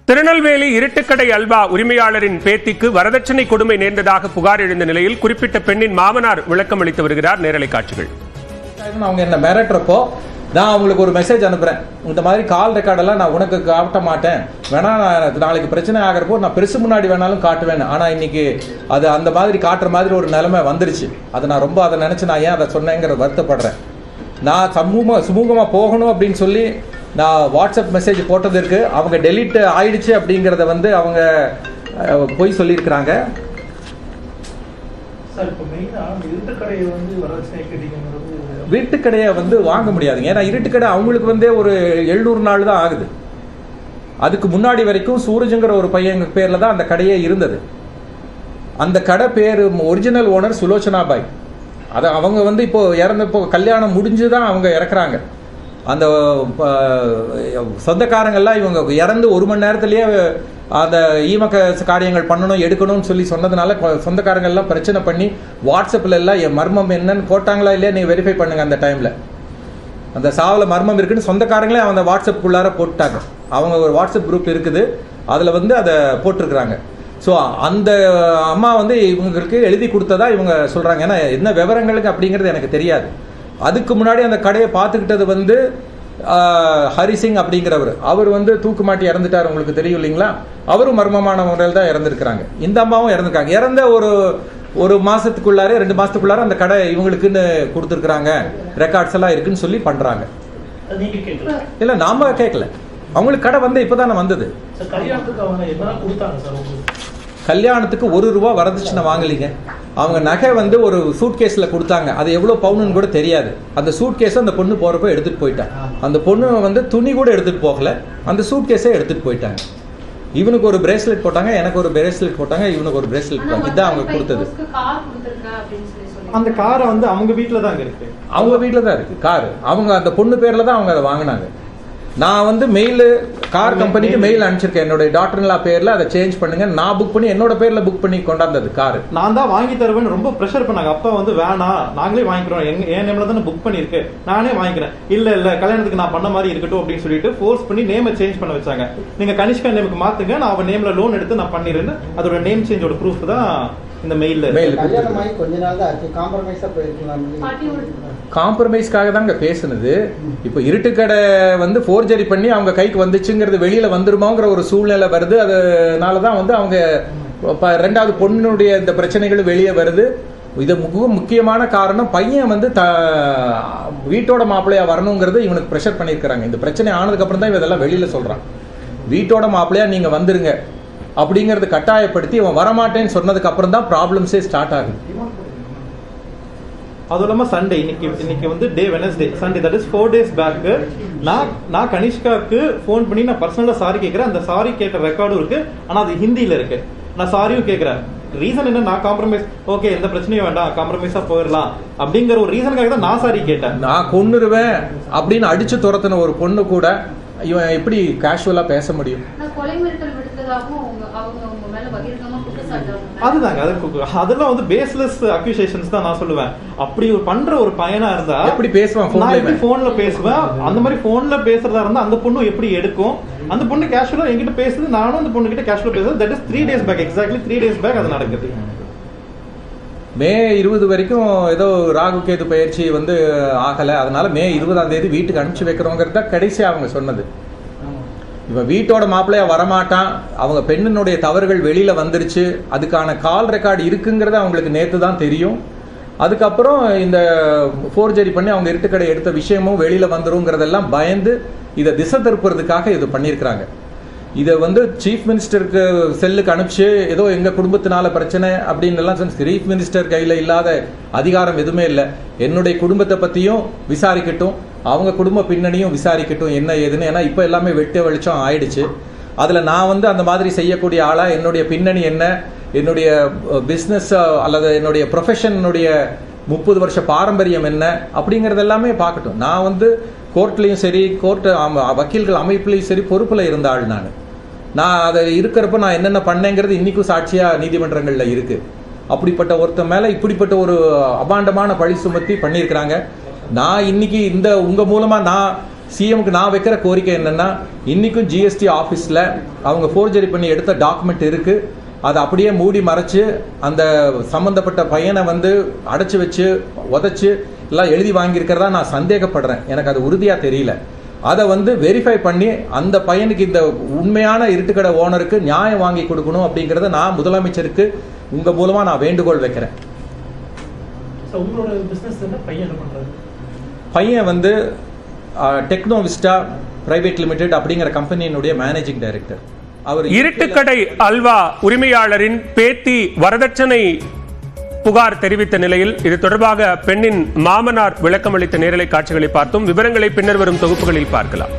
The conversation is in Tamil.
திருநெல்வேலி இருட்டுக்கடை அல்வா உரிமையாளரின் பேத்திக்கு வரதட்சணை கொடுமை நேர்ந்ததாக புகார் எழுந்த நிலையில் குறிப்பிட்ட பெண்ணின் மாமனார் விளக்கம் அளித்து வருகிறார். நேரலை காட்சிகள். அவங்க என்ன மிரட்டுறப்போ நான் அவங்களுக்கு ஒரு மெசேஜ் அனுப்புறேன், இந்த மாதிரி கால் ரெக்கார்டெல்லாம் நான் உனக்கு காட்ட மாட்டேன், வேணா நாளைக்கு பிரச்சனை ஆகிறப்போ நான் பெருசு முன்னாடி வேணாலும் காட்டுவேன். ஆனால் இன்னைக்கு அது அந்த மாதிரி காட்டுற மாதிரி ஒரு நிலைமை வந்துருச்சு. அதை நான் ரொம்ப அதை நினச்சி நான் ஏன் அதை சொன்னேங்கிற வருத்தப்படுறேன். நான் சுமூகமாக போகணும் அப்படின்னு சொல்லி நான் வாட்ஸ்அப் மெசேஜ் போட்டது இருக்கு. அவங்க டெலீட் ஆயிடுச்சு அப்படிங்கிறத வந்து அவங்க போய் சொல்லியிருக்கிறாங்க. வீட்டுக்கடையை வந்து வாங்க முடியாதுங்க, ஏன்னா இருட்டுக்கடை அவங்களுக்கு வந்து ஒரு 700 நாள் தான் ஆகுது. அதுக்கு முன்னாடி வரைக்கும் சூரஜுங்கிற ஒரு பையன் பேர்ல தான் அந்த கடையே இருந்தது. அந்த கடை பேர் ஒரிஜினல் ஓனர் சுலோச்சனா பாய். அதை அவங்க வந்து இப்போ இறந்தப்போ கல்யாணம் முடிஞ்சுதான் அவங்க இறக்குறாங்க. அந்த சொந்தக்காரங்கள்லாம் இவங்க இறந்து 1 மணி நேரத்திலேயே அந்த ஈமக்க காரியங்கள் பண்ணணும் எடுக்கணும்னு சொல்லி சொன்னதுனால சொந்தக்காரங்கள்லாம் பிரச்சனை பண்ணி வாட்ஸ்அப்பில் எல்லாம் என் மர்மம் என்னன்னு போட்டாங்களா இல்லையா நீங்கள் வெரிஃபை பண்ணுங்க. அந்த டைமில் அந்த சாவில் மர்மம் இருக்குன்னு சொந்தக்காரங்களே அந்த வாட்ஸ்அப்புக்குள்ளார போட்டாங்க. அவங்க ஒரு வாட்ஸ்அப் குரூப் இருக்குது, அதில் வந்து அதை போட்டிருக்கிறாங்க. ஸோ அந்த அம்மா வந்து இவங்களுக்கு எழுதி கொடுத்ததா இவங்க சொல்கிறாங்க. ஏன்னா என்ன விவரங்களுக்கு அப்படிங்கிறது எனக்கு தெரியாது. அதுக்கு முன்னாடி அந்த கடையை பார்த்துக்கிட்டது வந்து ஹரிசிங் அப்படிங்கிறவர். அவர் வந்து தூக்கு மாட்டி இறந்துட்டார், உங்களுக்கு தெரியும் இல்லைங்களா. அவரும் மர்மமான முறையில் தான் இறந்துருக்கிறாங்க. இந்த அம்மாவும் இறந்துருக்காங்க. இறந்த ஒரு மாதத்துக்குள்ளாரே 2 மாதத்துக்குள்ளார அந்த கடை இவங்களுக்குன்னு கொடுத்துருக்குறாங்க, ரெக்கார்ட்ஸ் எல்லாம் இருக்குன்னு சொல்லி பண்ணுறாங்க. இல்லை நாம கேட்கல, அவங்களுக்கு கடை வந்து இப்போ தானே வந்தது. கல்யாணத்துக்கு 1 ரூபா வரதட்சணை வாங்கலிங்க. அவங்க நகை வந்து ஒரு சூட் கேஸில் கொடுத்தாங்க, அது எவ்வளோ பவுனுன்னு கூட தெரியாது. அந்த சூட் கேஸை அந்த பொண்ணு போகிறப்ப எடுத்துகிட்டு போயிட்டாங்க. அந்த பொண்ணு வந்து துணி கூட எடுத்துகிட்டு போகல, அந்த சூட் கேஸை எடுத்துகிட்டு போயிட்டாங்க. இவனுக்கு ஒரு பிரேஸ்லெட் போட்டாங்க, எனக்கு ஒரு பிரேஸ்லெட் போட்டாங்க, இவனுக்கு ஒரு பிரேஸ்லெட் போட்டாங்க. இதுதான் அவங்க கொடுத்தது. அந்த காரை வந்து அவங்க வீட்டில் தான் இருக்கு, அவங்க வீட்டில் தான் இருக்கு கார். அவங்க அந்த பொண்ணு பேரில் தான் அவங்க அதை வாங்கினாங்க. நான் வந்து மெயில் கார் கம்பெனிக்கு மெயில் அனுப்பிச்சிருக்கேன், என்னோட டாக்டர்லா பேர்ல அதை சேஞ்ச் பண்ணுங்க, நான் புக் பண்ணி என்னோட பேர்ல புக் பண்ணி கொண்டாந்தது கார். நான் தான் வாங்கி தருவேன்னு ரொம்ப ப்ரெஷர் பண்ணாங்க. அப்பா வந்து வேணாம் நாங்களே வாங்கிக்கிறோம், என் நேம்ல தானே புக் பண்ணிருக்கு, நானே வாங்கிக்கிறேன். இல்ல கல்யாணத்துக்கு நான் பண்ண மாதிரி இருக்கட்டும் அப்படின்னு சொல்லிட்டு ஃபோர்ஸ் பண்ணி நேமை சேஞ்ச் பண்ண வச்சாங்க. நீங்க கனிஷ்கா நேமுக்கு மாத்துங்க, நான் அவன் நேம்ல லோன் எடுத்து நான் பண்ணிடுறேன்னு அதோட நேம் சேஞ்சோட ப்ரூஃப் தான் இந்த மெயில்ல. காம்ப்ரமைஸ்க்காக தாங்க பேசுனது. இப்போ இருட்டுக்கடை வந்து ஃபோர்ஜரி பண்ணி அவங்க கைக்கு வந்துச்சுங்கிறது வெளியில வந்துருமாங்கிற ஒரு சூழ்நிலை வருது. அதனாலதான் வந்து அவங்க 2வது பொண்ணுடைய இந்த பிரச்சனைகள் வெளியே வருது. இது முக்கியமான காரணம் பையன் வந்து வீட்டோட மாப்பிள்ளையா வரணுங்கிறது இவனுக்கு ப்ரெஷர் பண்ணியிருக்கிறாங்க. இந்த பிரச்சனை ஆனதுக்கு அப்புறம் தான் இதெல்லாம் வெளியில சொல்றான். வீட்டோட மாப்பிள்ளையா நீங்க வந்துருங்க அப்படிங்கறது கட்டாயப்படுத்தி இவன் வரமாட்டேன்னு சொன்னதுக்கு அப்புறம் தான் ப்ராப்ளம்ஸே ஸ்டார்ட் ஆகுது. அதுவும் இல்லாமல் சண்டே இன்னைக்கு வந்து day Wednesday, Sunday that is 4 days back நான் கனிஷ்காவுக்கு ஃபோன் பண்ணி நான் பர்சனலாக சாரி கேட்குறேன். அந்த சாரி கேட்ட ரெக்கார்டும் இருக்கு, ஆனால் அது ஹிந்தியில் இருக்கு. நான் சாரியும் கேட்குறேன். ரீசன் என்ன, நான் காம்ப்ரமைஸ் ஓகே எந்த பிரச்சனையும் வேண்டாம் காம்ப்ரமைஸா போயிடலாம் அப்படிங்கிற ஒரு ரீசனுக்காக தான் நான் சாரி கேட்டேன். நான் கொன்னுருவேன் அப்படின்னு அடிச்சு துரத்தின ஒரு பொண்ணு கூட இவன் எப்படி கேஷுவலா பேச முடியும்? அதுதாங்க அதெல்லாம் வந்து பேஸ்லெஸ் அக்யூசேஷன்ஸ் தான் நான் சொல்லுவேன். அப்படி ஒரு பண்ற ஒரு பையனா இருந்தா எப்படி பேசுவான்? போன்ல பேசுவேன். அந்த மாதிரி போன்ல பேசுறதா இருந்தா அந்த பொண்ணு எப்படி எடுக்கும்? அந்த பொண்ணு கேஷுவலா என்கிட்ட பேசுது, நானும் அந்த பொண்ணு கிட்ட கேஷுவலா பேசுறது. That is 3 days back, exactly 3 days back அது நடக்குது. மே 20 வரைக்கும் ஏதோ ராகு கேது பயிற்சி வந்து ஆகலை, அதனால மே 20ஆம் தேதி வீட்டுக்கு அனுப்பிச்சு வைக்கிறோங்கிறத கடைசியாக அவங்க சொன்னது. இவன் வீட்டோட மாப்பிள்ளையா வரமாட்டான், அவங்க பெண்ணினுடைய தவறுகள் வெளியில வந்துருச்சு, அதுக்கான கால் ரெக்கார்டு இருக்குங்கிறத அவங்களுக்கு நேற்று தான் தெரியும். அதுக்கப்புறம் இந்த ஃபோர்ஜரி பண்ணி அவங்க இருட்டுக்கடை எடுத்த விஷயமும் வெளியில வந்துருங்கிறதெல்லாம் பயந்து இதை திசை திருப்புறதுக்காக இது பண்ணியிருக்கிறாங்க. இதை வந்து சீஃப் மினிஸ்டருக்கு செல்லுக்கு அனுப்பிச்சு ஏதோ எங்கள் குடும்பத்தினால பிரச்சனை அப்படின்னு எல்லாம் சீஃப் மினிஸ்டர் கையில் இல்லாத அதிகாரம் எதுவுமே இல்லை. என்னுடைய குடும்பத்தை பற்றியும் விசாரிக்கட்டும், அவங்க குடும்ப பின்னணியும் விசாரிக்கட்டும் என்ன ஏதுன்னு. ஏன்னா இப்போ எல்லாமே வெட்ட வெளிச்சம் ஆயிடுச்சு. அதில் நான் வந்து அந்த மாதிரி செய்யக்கூடிய ஆளாக என்னுடைய பின்னணி என்ன, என்னுடைய பிஸ்னஸ் அல்லது என்னுடைய ப்ரொஃபஷனுடைய 30 வருஷ பாரம்பரியம் என்ன அப்படிங்கிறது எல்லாமே பார்க்கட்டும். நான் வந்து கோர்ட்லேயும் சரி, வக்கீல்கள் அமைப்புலையும் சரி பொறுப்பில் இருந்த ஆள். நான் அதை இருக்கிறப்ப நான் என்னென்ன பண்ணேங்கிறது இன்னைக்கும் சாட்சியாக நீதிமன்றங்களில் இருக்குது. அப்படிப்பட்ட ஒருத்தர் மேலே இப்படிப்பட்ட ஒரு அபாண்டமான பழி சுமத்தி பண்ணியிருக்கிறாங்க. நான் இன்னைக்கு உங்கள் மூலமாக நான் சிஎம்க்கு நான் வைக்கிற கோரிக்கை என்னன்னா, இன்னைக்கும் ஜிஎஸ்டி ஆஃபீஸில் அவங்க ஃபோர்ஜரி பண்ணி எடுத்த டாக்குமெண்ட் இருக்கு. அதை அப்படியே மூடி மறைச்சு அந்த சம்பந்தப்பட்ட பையனை வந்து அடைச்சி வச்சு உதச்சு எல்லாம் எழுதி வாங்கியிருக்கிறதா நான் சந்தேகப்படுறேன். எனக்கு அது உறுதியாக தெரியல. அதை வந்து வெரிஃபை பண்ணி அந்த பையனுக்கு, இந்த உண்மையான இருட்டுக்கடை ஓனருக்கு நியாயம் வாங்கி கொடுக்கணும் அப்படிங்கிறத நான் முதலமைச்சருக்கு உங்க மூலமா நான் வேண்டுகோள் வைக்கிறேன். பையன் வந்து டெக்னோவிஸ்டா பிரைவேட் லிமிடெட் அப்படிங்கிற கம்பெனியினுடைய மேனேஜிங் டைரக்டர். அவர் இருட்டுக்கடை அல்வா உரிமையாளரின் பேத்தி வரதட்சணை புகார் தெரிவித்த நிலையில் இது தொடர்பாக பெண்ணின் மாமனார் விளக்கமளித்த நேரலை காட்சிகளை பார்த்தோம். விவரங்களை பின்னர் வரும் தொகுப்புகளில் பார்க்கலாம்.